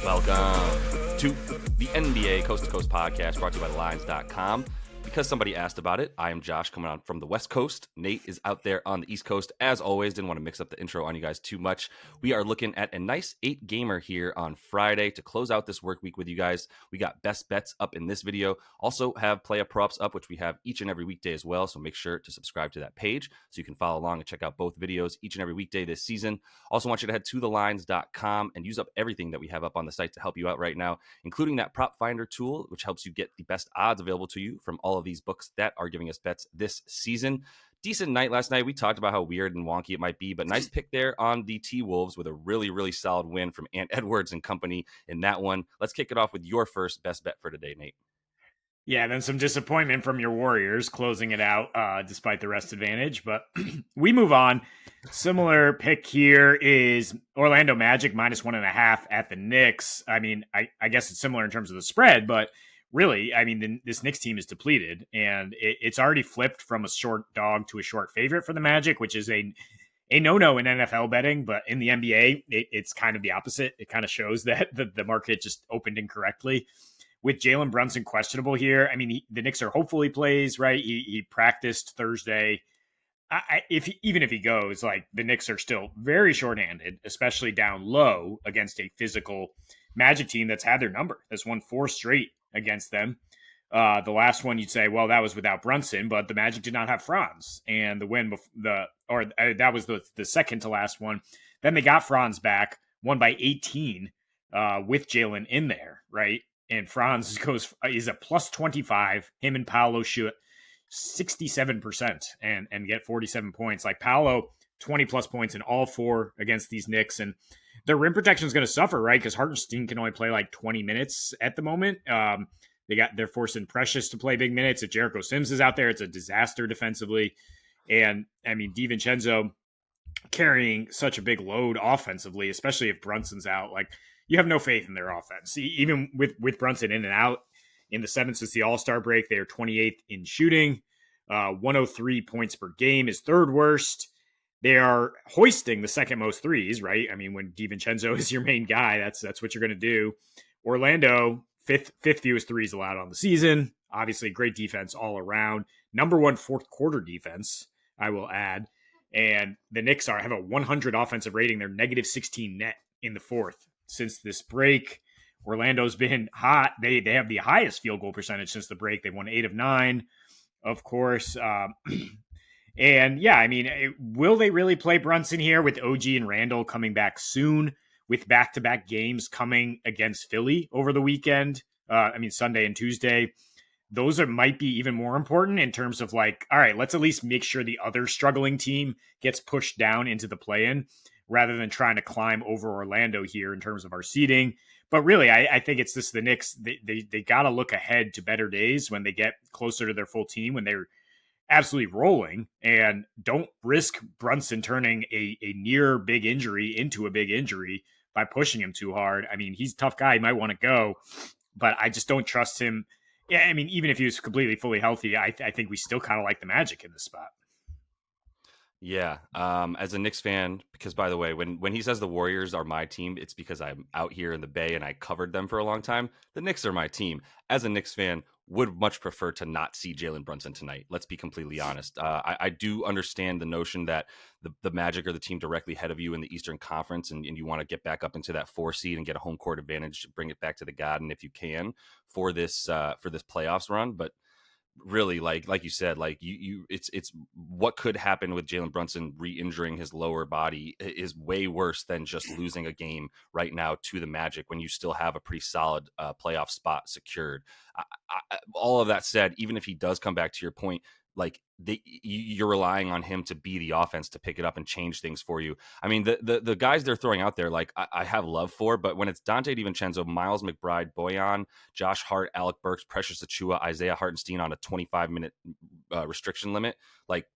Welcome to the NBA Coast to Coast podcast brought to you by thelines.com. Because somebody asked about it, I am Josh coming on from the West Coast. Nate is out there on the East Coast. As always, didn't want to mix up the intro on you guys too much. We are looking at a nice 8-gamer here on Friday to close out this work week with you guys. We got best bets up in this video. Also have player props up, which we have each and every weekday as well. So make sure to subscribe to that page so you can follow along and check out both videos each and every weekday this season. Also want you to head to thelines.com and use up everything that we have up on the site to help you out right now, including that prop finder tool, which helps you get the best odds available to you from all of these books that are giving us bets this season. Decent night last night. We talked about how weird and wonky it might be, but nice pick there on the T-Wolves with a really, really solid win from Ant Edwards and company in that one. Let's kick it off with your first best bet for today, Nate. Yeah, then some disappointment from your Warriors closing it out despite the rest advantage. But we move on. Similar pick here is Orlando Magic -1.5 at the Knicks. I mean, I guess it's similar in terms of the spread, but really, I mean, this Knicks team is depleted, and it's already flipped from a short dog to a short favorite for the Magic, which is a no-no in NFL betting, but in the NBA, it's kind of the opposite. It kind of shows that the market just opened incorrectly. With Jalen Brunson questionable here, I mean, the Knicks are hopefully plays, right? He practiced Thursday. Even if he goes, like, the Knicks are still very shorthanded, especially down low against a physical Magic team that's had their number, that's won 4 straight against them. The last one you'd say, well, that was without Brunson, but the Magic did not have Franz, and the win that was the second to last one. Then they got Franz back, won by 18 with Jalen in there, right? And Franz is a +25. Him and Paolo shoot 67% and get 47 points. Like, Paolo, 20 plus points in all 4 against these Knicks, and their rim protection is going to suffer, right? Because Hartenstein can only play like 20 minutes at the moment. They're forcing Precious to play big minutes. If Jericho Sims is out there, it's a disaster defensively. And I mean, DiVincenzo carrying such a big load offensively, especially if Brunson's out. Like, you have no faith in their offense. Even with Brunson in and out, in the 7th since the All-Star break, they are 28th in shooting. 103 points per game is 3rd worst. They are hoisting the 2nd most threes, right? I mean, when DiVincenzo is your main guy, that's what you're going to do. Orlando, fifth fewest threes allowed on the season. Obviously, great defense all around. Number 1 fourth quarter defense, I will add. And the Knicks have a 100 offensive rating. They're -16 net in the 4th. Since this break, Orlando's been hot. They have the highest field goal percentage since the break. They've won 8 of 9, of course. And yeah, I mean, will they really play Brunson here with OG and Randall coming back soon with back-to-back games coming against Philly over the weekend? Sunday and Tuesday. Those might be even more important in terms of, like, all right, let's at least make sure the other struggling team gets pushed down into the play-in rather than trying to climb over Orlando here in terms of our seeding. But really, I think it's this: the Knicks, they got to look ahead to better days when they get closer to their full team, when they're absolutely rolling, and don't risk Brunson turning a near big injury into a big injury by pushing him too hard. I mean, he's a tough guy. He might want to go, but I just don't trust him. Yeah, I mean, even if he was completely fully healthy, I think we still kind of like the Magic in this spot. Yeah, as a Knicks fan, because by the way, when he says the Warriors are my team, it's because I'm out here in the Bay and I covered them for a long time. The Knicks are my team. As a Knicks fan, would much prefer to not see Jalen Brunson tonight. Let's be completely honest. I do understand the notion that the Magic are the team directly ahead of you in the Eastern Conference, and you want to get back up into that 4 seed and get a home court advantage, bring it back to the Garden if you can for this playoffs run. But really, like you said, like it's what could happen with Jalen Brunson re-injuring his lower body is way worse than just losing a game right now to the Magic when you still have a pretty solid playoff spot secured. All of that said, even if he does come back, to your point, like you're relying on him to be the offense to pick it up and change things for you. I mean, the guys they're throwing out there, like I have love for, but when it's Dante DiVincenzo, Miles McBride, Bojan, Josh Hart, Alec Burks, Precious Achiuwa, Isaiah Hartenstein on a 25-minute restriction limit, like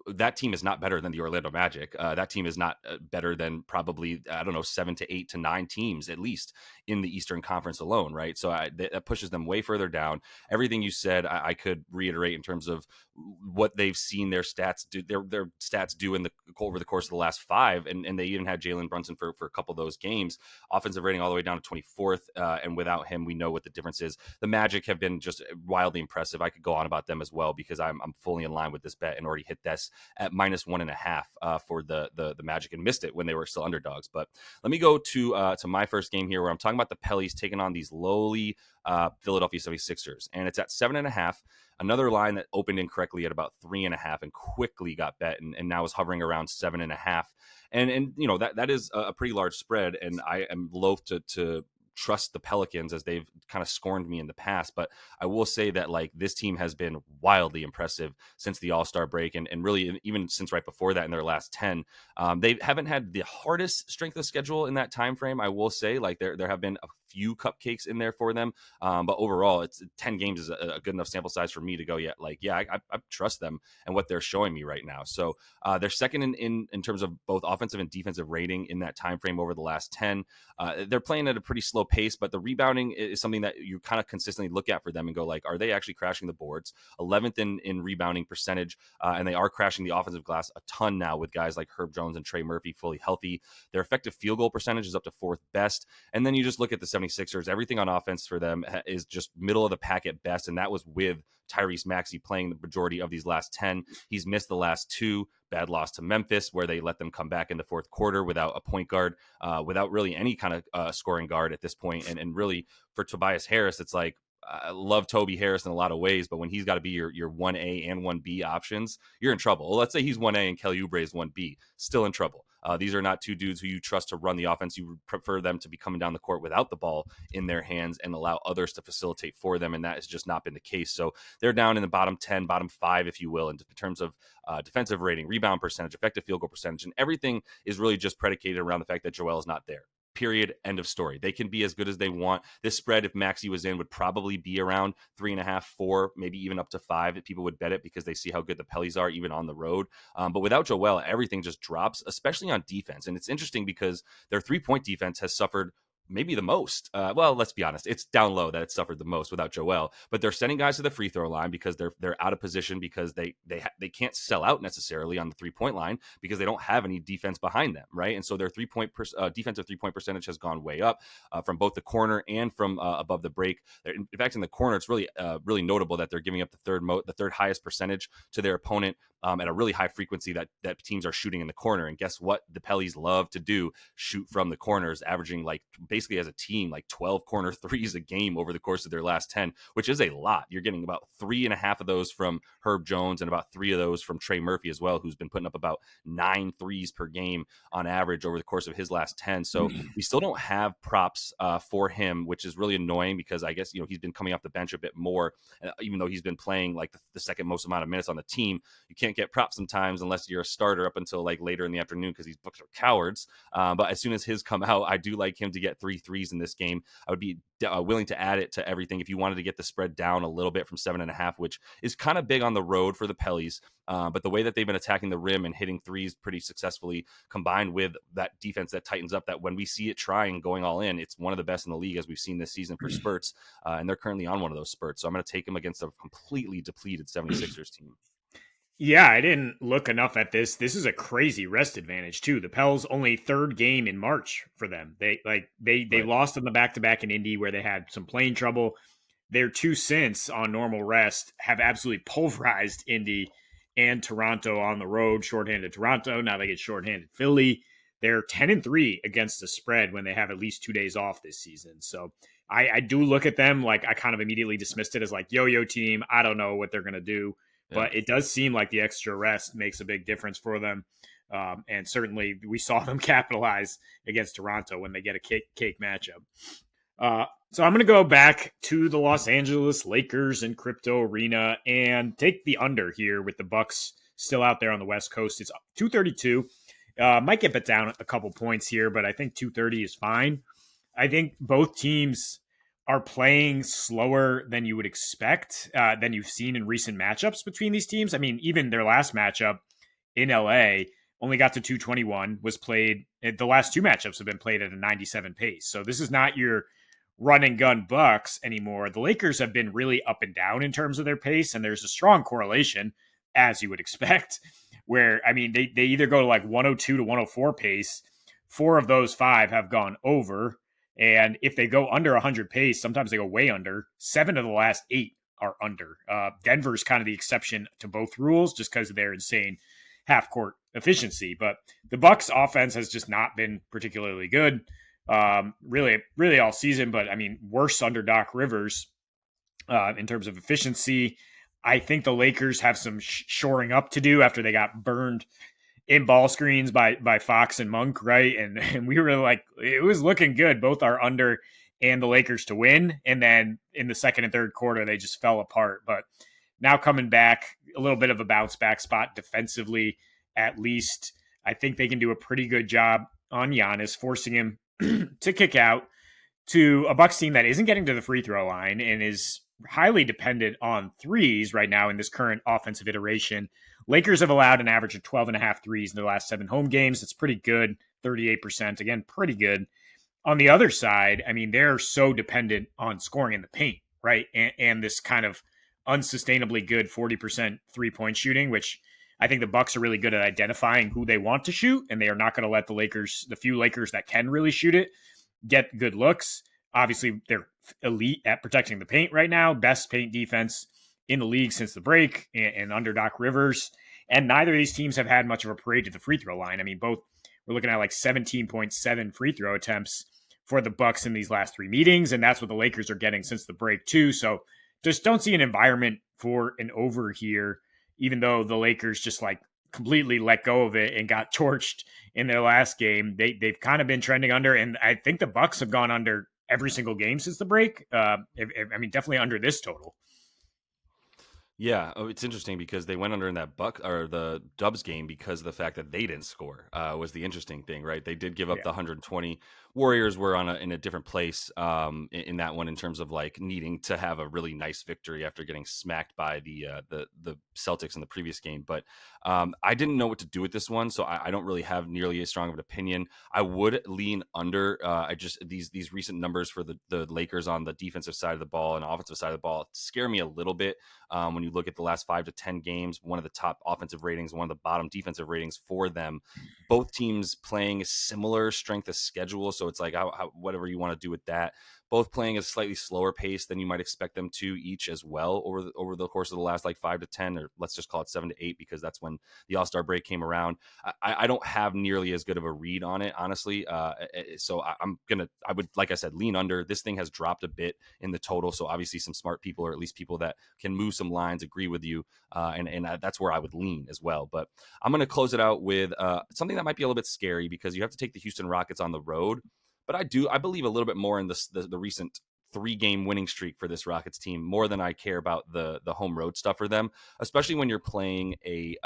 that team is not better than the Orlando Magic. That team is not better than probably, 7 to 8 to 9 teams, at least in the Eastern Conference alone, right? So that pushes them way further down. Everything you said, I could reiterate in terms of what they've seen their stats do, their stats do in the over the course of the last five, and they even had Jalen Brunson for a couple of those games. Offensive rating all the way down to 24th, and without him, we know what the difference is. The Magic have been just wildly impressive. I could go on about them as well because I'm fully in line with this bet and already hit this at -1.5 for the Magic and missed it when they were still underdogs. But let me go to my first game here, where I'm talking about the Pellies taking on these lowly Philadelphia 76ers, and it's at 7.5. Another line that opened incorrectly at about 3.5 and quickly got bet, and now is hovering around 7.5. And that is a pretty large spread, and I am loath to trust the Pelicans as they've kind of scorned me in the past. But I will say that like this team has been wildly impressive since the All-Star break, and really even since right before that in their last 10. They haven't had the hardest strength of schedule in that time frame. I will say like there have been a few cupcakes in there for them. But overall, it's 10 games is a good enough sample size for me to go, I trust them and what they're showing me right now. So they're second in terms of both offensive and defensive rating in that time frame over the last 10. They're playing at a pretty slow pace, but the rebounding is something that you kind of consistently look at for them and go like, are they actually crashing the boards? 11th in rebounding percentage, and they are crashing the offensive glass a ton now with guys like Herb Jones and Trey Murphy fully healthy. Their effective field goal percentage is up to fourth best. And then you just look at the 76ers, everything on offense for them is just middle of the pack at best, and that was with Tyrese Maxey playing the majority of these last 10. He's missed the last two. Bad loss to Memphis, where they let them come back in the fourth quarter without a point guard, without really any kind of scoring guard at this point. And really for Tobias Harris, it's like, I love Toby Harris in a lot of ways, but when he's got to be your 1A and 1B options, you're in trouble. Well, let's say he's 1A and Kelly Oubre is 1B, still in trouble. These are not two dudes who you trust to run the offense. You prefer them to be coming down the court without the ball in their hands and allow others to facilitate for them, and that has just not been the case. So they're down in the bottom 10, bottom 5, if you will, in terms of defensive rating, rebound percentage, effective field goal percentage, and everything is really just predicated around the fact that Joel is not there. Period. End of story. They can be as good as they want. This spread, if Maxey was in, would probably be around 3.5, 4, maybe even up to 5. People would bet it because they see how good the Pellies are, even on the road. But without Joel, everything just drops, especially on defense. And it's interesting because their 3-point defense has suffered maybe the most. Well, let's be honest. It's down low that it's suffered the most without Joel, but they're sending guys to the free throw line because they're out of position because they can't sell out necessarily on the 3-point line because they don't have any defense behind them, right? And so their defensive 3-point percentage has gone way up from both the corner and from above the break. In fact, in the corner, it's really really notable that they're giving up the third highest percentage to their opponent at a really high frequency that teams are shooting in the corner. And guess what? The Pellies love to do, shoot from the corners, averaging like basically as a team, like 12 corner threes a game over the course of their last 10, which is a lot. You're getting about 3.5 of those from Herb Jones and about 3 of those from Trey Murphy as well, who's been putting up about 9 threes per game on average over the course of his last 10. So we still don't have props for him, which is really annoying because I guess, he's been coming off the bench a bit more, even though he's been playing like the second most amount of minutes on the team. You can't get props sometimes unless you're a starter up until like later in the afternoon because these books are cowards. But as soon as his come out, I do like him to get 3 threes in this game. I would be willing to add it to everything if you wanted to get the spread down a little bit from 7.5, which is kind of big on the road for the Pellies. But the way that they've been attacking the rim and hitting threes pretty successfully, combined with that defense that tightens up, that when we see it trying going all in, it's one of the best in the league as we've seen this season for spurts. And they're currently on one of those spurts. So I'm going to take them against a completely depleted 76ers team. Yeah, I didn't look enough at this. This is a crazy rest advantage too. The Pels only third game in March for them. They Right. lost on the back-to-back in Indy where they had some playing trouble. Their 2 since on normal rest have absolutely pulverized Indy and Toronto on the road. Shorthanded Toronto. Now they get shorthanded Philly. They're 10-3 against the spread when they have at least 2 days off this season. So I do look at them like I kind of immediately dismissed it as like yo-yo team. I don't know what they're going to do. Yeah. But it does seem like the extra rest makes a big difference for them. And certainly we saw them capitalize against Toronto when they get a cake matchup. So I'm going to go back to the Los Angeles Lakers and Crypto Arena and take the under here with the Bucks still out there on the West Coast. It's 232. Might get bet down a couple points here, but I think 230 is fine. I think both teams are playing slower than you would expect, than you've seen in recent matchups between these teams. I mean, even their last matchup in LA only got to 221, was played. The last 2 matchups have been played at a 97 pace. So this is not your run and gun Bucks anymore. The Lakers have been really up and down in terms of their pace, and there's a strong correlation as you would expect. Where, I mean, they either go to like 102 to 104 pace. 4 of those 5 have gone over. And if they go under 100 pace, sometimes they go way under. 7 of the last 8 are under. Denver's kind of the exception to both rules just because of their insane half court efficiency. But the Bucks offense has just not been particularly good, really all season. But I mean, worse under Doc Rivers in terms of efficiency. I think the Lakers have some shoring up to do after they got burned in ball screens by Fox and Monk, right? And we were like, it was looking good, both our under and the Lakers to win. And then in the second and third quarter, they just fell apart. But now coming back, a little bit of a bounce back spot defensively, at least. I think they can do a pretty good job on Giannis, forcing him to kick out to a Bucks team that isn't getting to the free throw line and is highly dependent on threes right now in this current offensive iteration. Lakers have allowed an average of 12 and a half threes in their last 7 home games. It's pretty good, 38%. Again, pretty good. On the other side, I mean, they're so dependent on scoring in the paint, right? And this kind of unsustainably good 40% three-point shooting, which I think the Bucks are really good at identifying who they want to shoot, and they are not going to let the few Lakers that can really shoot it, get good looks. Obviously, they're elite at protecting the paint right now. Best paint defense in the league since the break and under Doc Rivers. And neither of these teams have had much of a parade to the free throw line. I mean, both we're looking at like 17.7 free throw attempts for the Bucks in these last 3 meetings, and that's what the Lakers are getting since the break too. So just don't see an environment for an over here, even though the Lakers just like completely let go of it and got torched in their last game. They've kind of been trending under, and I think the Bucks have gone under every single game since the break. I mean, definitely under this total. Yeah, it's interesting because they went under in that Buck or the Dubs game because of the fact that they didn't score. Was the interesting thing, right? They did give up the 120. Warriors were in a different place in that one in terms of like needing to have a really nice victory after getting smacked by the Celtics in the previous game. But I didn't know what to do with this one, so I don't really have nearly as strong of an opinion. I would lean under. I just these recent numbers for the Lakers on the defensive side of the ball and offensive side of the ball scare me a little bit. When you look at the last 5 to 10 games, one of the top offensive ratings, one of the bottom defensive ratings for them. Both teams playing a similar strength of schedule, so it's like whatever you want to do with that. Both playing a slightly slower pace than you might expect them to each as well over the course of the last like 5 to 10, or let's just call it 7 to 8 because that's when the All-Star break came around. I don't have nearly as good of a read on it, honestly. So I would, like I said, lean under. This thing has dropped a bit in the total, so obviously some smart people, or at least people that can move some lines, agree with you, and that's where I would lean as well. But I'm going to close it out with something that might be a little bit scary because you have to take the Houston Rockets on the road. But I believe a little bit more in the recent 3-game winning streak for this Rockets team more than I care about the home road stuff for them, especially when you're playing a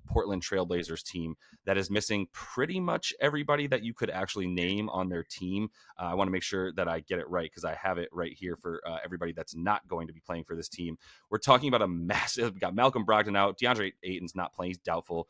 Portland Trailblazers team that is missing pretty much everybody that you could actually name on their team. I want to make sure that I get it right because I have it right here for everybody that's not going to be playing for this team. We're talking about a massive. We got Malcolm Brogdon out. DeAndre Ayton's not playing. He's doubtful.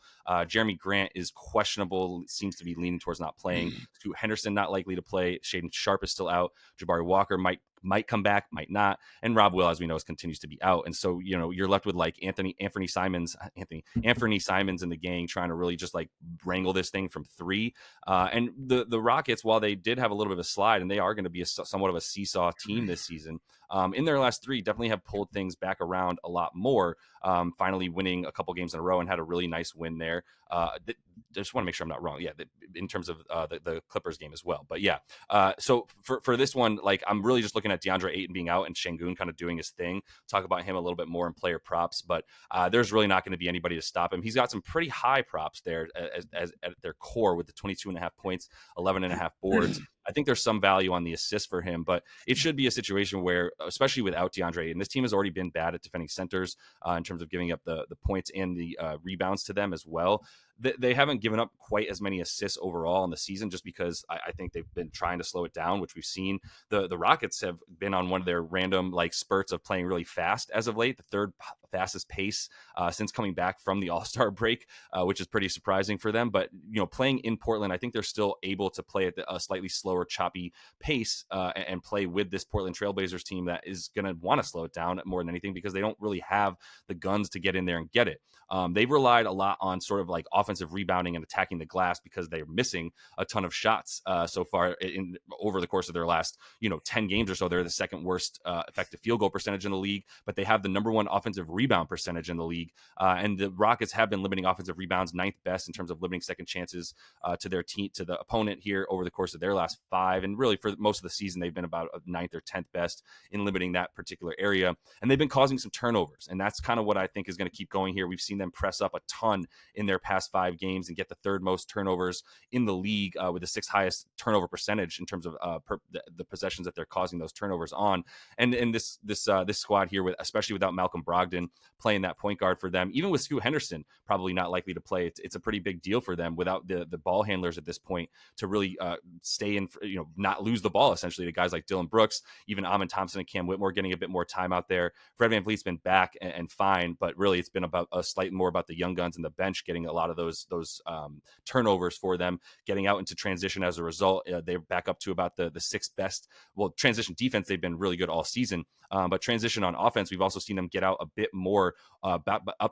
Jeremy Grant is questionable. Seems to be leaning towards not playing. Scoot Henderson not likely to play. Shaden Sharp is still out. Jabari Walker might come back, might not. And Rob Will, as we know, continues to be out. And so, you're left with like Anthony Simons in the gang trying to really just like wrangle this thing from 3. And the Rockets, while they did have a little bit of a slide and they are going to be somewhat of a seesaw team this season, in their last 3 definitely have pulled things back around a lot more, finally winning a couple games in a row and had a really nice win there. I just want to make sure I'm not wrong. Yeah, in terms of the Clippers game as well. But yeah, so for this one, like I'm really just looking at DeAndre Ayton being out and Şengün kind of doing his thing. Talk about him a little bit more in player props, but there's really not going to be anybody to stop him. He's got some pretty high props there as at their core with the 22.5 points, 11.5 boards. I think there's some value on the assist for him, but it should be a situation where, especially without DeAndre, and this team has already been bad at defending centers in terms of giving up the points and the rebounds to them as well. they haven't given up quite as many assists overall in the season, just because I think they've been trying to slow it down, which we've seen. The Rockets have been on one of their random like spurts of playing really fast as of late, the third fastest pace since coming back from the All-Star break, which is pretty surprising for them. But playing in Portland, I think they're still able to play at a slightly slower, choppy pace and play with this Portland Trailblazers team that is going to want to slow it down more than anything, because they don't really have the guns to get in there and get it. They've relied a lot on sort of like offensive rebounding and attacking the glass, because they're missing a ton of shots so far over the course of their last 10 games or so. They're the second worst effective field goal percentage in the league, but they have the number one offensive rebound percentage in the league. And the Rockets have been limiting offensive rebounds, ninth best in terms of limiting second chances to their team, to the opponent here over the course of their last 5. And really for most of the season, they've been about ninth or 10th best in limiting that particular area. And they've been causing some turnovers. And that's kind of what I think is going to keep going here. We've seen them press up a ton in their past 5 games and get the third most turnovers in the league, with the 6th highest turnover percentage in terms of the possessions that they're causing those turnovers on. And this squad here, especially without Malcolm Brogdon playing that point guard for them, even with Scoot Henderson probably not likely to play, it's a pretty big deal for them without the ball handlers at this point to really stay in, not lose the ball essentially to guys like Dylan Brooks, even Amin Thompson and Cam Whitmore getting a bit more time out there. Fred VanVleet's been back and fine, but really it's been about a slight more about the young guns and the bench getting a lot of those turnovers for them, getting out into transition. As a result, they're back up to about the 6th best. Well, transition defense, they've been really good all season, but transition on offense, we've also seen them get out a bit more, up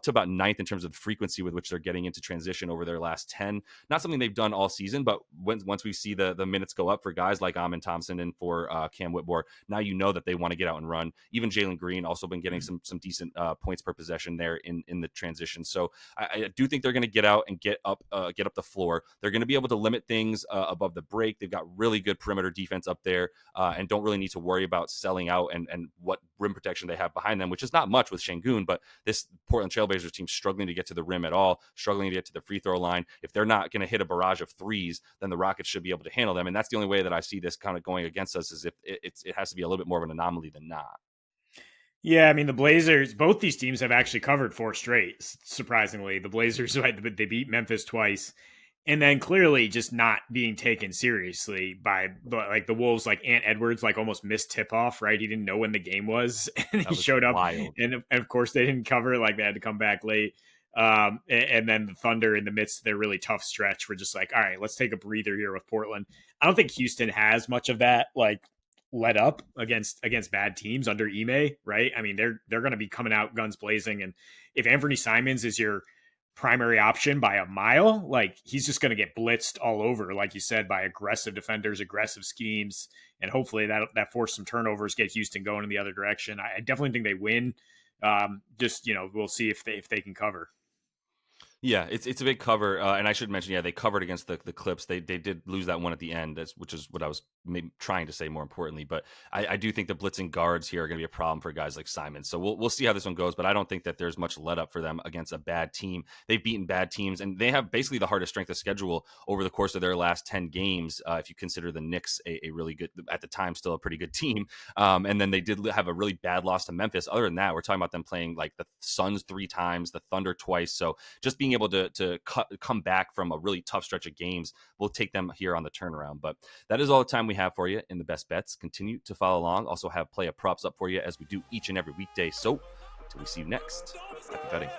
to about 9th in terms of the frequency with which they're getting into transition over their last 10. Not something they've done all season, but once we see the minutes go up for guys like Amin Thompson and for Cam Whitmore, now that they want to get out and run. Even Jalen Green also been getting some decent points per possession there in the transition. So I do think they're going to get out and get up the floor. They're going to be able to limit things above the break. They've got really good perimeter defense up there, and don't really need to worry about selling out and what rim protection they have behind them, which is not much with Şengün, but this Portland Trailblazers team struggling to get to the rim at all, struggling to get to the free throw line. If they're not going to hit a barrage of threes, then the Rockets should be able to handle them. And that's the only way that I see this kind of going against us, is if it has to be a little bit more of an anomaly than not. Yeah, I mean, the Blazers, both these teams have actually covered 4 straight, surprisingly. The Blazers, right, they beat Memphis twice, and then clearly just not being taken seriously by like the Wolves. Like Ant Edwards like almost missed tip off, right? He didn't know when the game was and he showed up wild. and of course they didn't cover, like they had to come back late. And then the Thunder in the midst of their really tough stretch were just like, all right, let's take a breather here with Portland. I don't think Houston has much of that like let up against bad teams under Ime, right? I mean, they're going to be coming out guns blazing, and if Anthony Simons is your primary option by a mile, like he's just going to get blitzed all over, like you said, by aggressive defenders, aggressive schemes, and hopefully that forced some turnovers, get Houston going in the other direction. I definitely think they win. Just we'll see if they can cover. Yeah, it's a big cover, and I should mention, they covered against the Clips. They did lose that one at the end, which is what I was trying to say more importantly. But I do think the blitzing guards here are going to be a problem for guys like Simon. So we'll see how this one goes. But I don't think that there's much let up for them against a bad team. They've beaten bad teams, and they have basically the hardest strength of schedule over the course of their last 10 games. If you consider the Knicks a really good, at the time, still a pretty good team, and then they did have a really bad loss to Memphis. Other than that, we're talking about them playing like the Suns 3 times, the Thunder twice. So just being able to come back from a really tough stretch of games will take them here on the turnaround. But that is all the time we have for you in the best bets. Continue to follow along. Also have play of props up for you as we do each and every weekday. So until we see you next, happy betting.